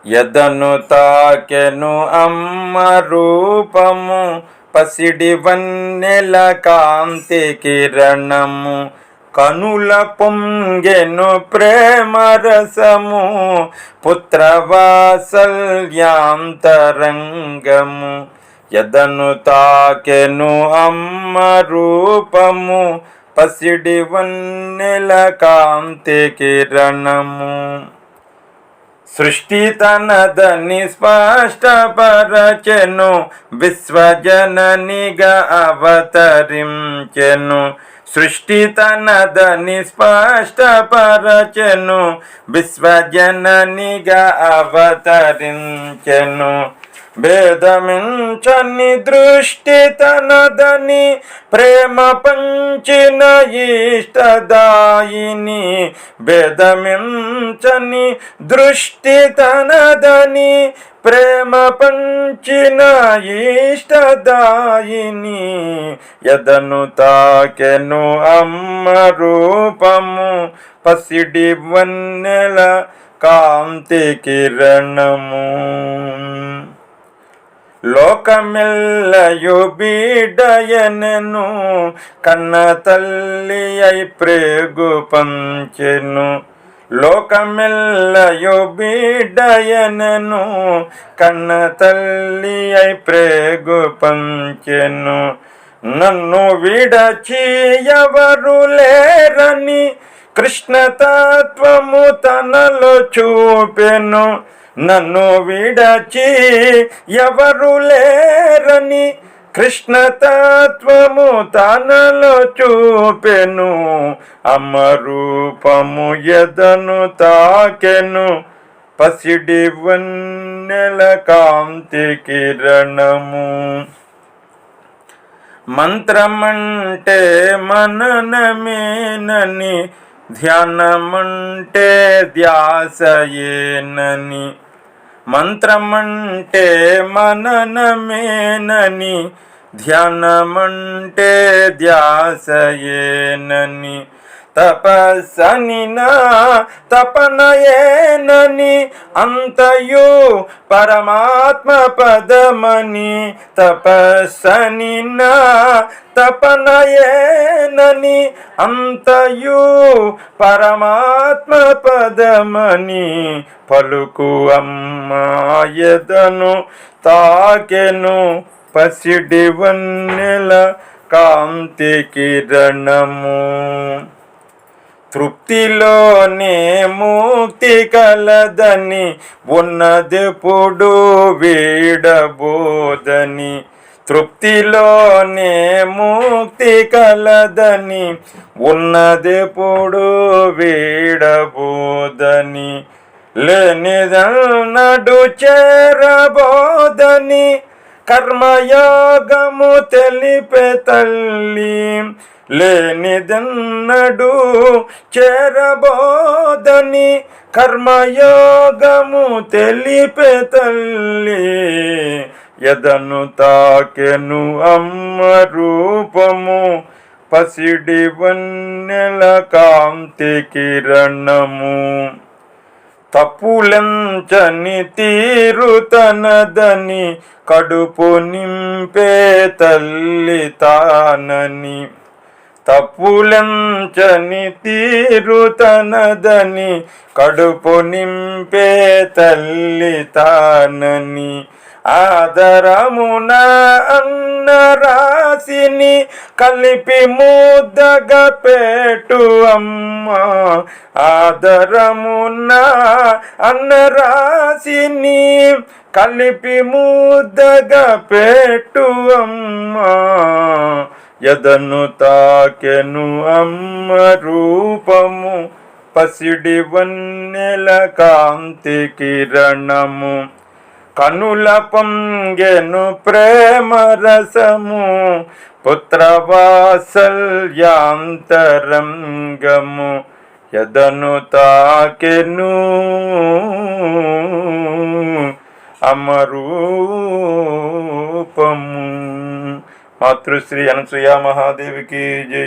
ఎదను తాకెను అమ్మ రూపము, పసిడి వన్నెల కాంతి కిరణము, కనుల పొంగెను ప్రేమరసము, పుత్రవాత్సల్యాంతరంగము. ఎదను తాకెను అమ్మ రూపము, పసిడి వన్నెల కాంతి కిరణము. సృష్టి తనదని స్పష్టపరచెను, విశ్వజననిగా అవతరించెను. సృష్టి తనదని స్పష్టపరచెను, విశ్వజననిగా అవతరించెను. భేదమించని దృష్టి తనదని, ప్రేమ పంచిన ఇష్టదాయిని. భేదమించని దృష్టి తనదని, ప్రేమ పంచిన ఇష్టదాయిని. ఎదను తాకెను అమ్మ రూపము, పసిడి వన్నెల కాంతి కిరణము. లోకమెల్లయు బిడ్డయనెను, కన్న తల్లి అయి ప్రేగు పంచెను. లోకమెల్లయు బిడ్డయనెను, కన్న తల్లి అయి ప్రేగు పంచెను. నన్ను విడచి ఎవరు లేరని, కృష్ణతత్వము తనలో చూపెను. నన్ను విడచి ఎవరు లేరని, కృష్ణతత్వము తనలో చూపెను. అమరూపము ఎదను తాకెను, పసిడి వన్నెల కాంతి కిరణము. మంత్రమంటే మననమేనని, ధ్యానమంటే ధ్యాసయేనని. మంత్రమంటే మననమేనని, ధ్యానమంటే ధ్యాసయేనని. తపస్సని నా తపనయేనని, అంతయు పరమాత్మ పదమని. తపస్సని నా తపనయేనని, అంతయు పరమాత్మ పదమని. పలుకు అమ్మ ఎదను తాకెను, పసిడి వన్నెల కాంతి కిరణము. తృప్తిలోనే ముక్తి కలదని, ఉన్నదెప్పుడు వీడబోదని. తృప్తిలోనే ముక్తి కలదని, ఉన్నదెప్పుడు వీడబోదని. లేనిదన్నడు చేరబోదని, కర్మయోగము తెలిపే తల్లి. లేనిదన్నడు చేరబోదని, కర్మయోగము తెలిపే తల్లి. ఎదను తాకెను అమ్మ రూపము, పసిడి వన్నెల కాంతి కిరణము. తప్పులెంచని తీరు తనదని, కడుపు నింపే తల్లి తానని. తప్పులెంచని తీరు తనదని, కడుపు నింపే తల్లి తానని. ఆదరమున అన్న రాశిని, కలిపి ముద్దగా పెట్టు అమ్మ. ఆదరమున అన్న రాశిని, కలిపి ముద్దగా పెట్టు అమ్మ. ఎదను తాకెను అమ్మ రూపము, పసిడి వన్నెల కాంతి కిరణము. కనుల పొంగెను ప్రేమరసము, పుత్రవాత్సల్యాంతరంగము. ఎదను తాకెను అమరూపము. మాతృశ్రీ అనసూయ మహాదేవికి జై.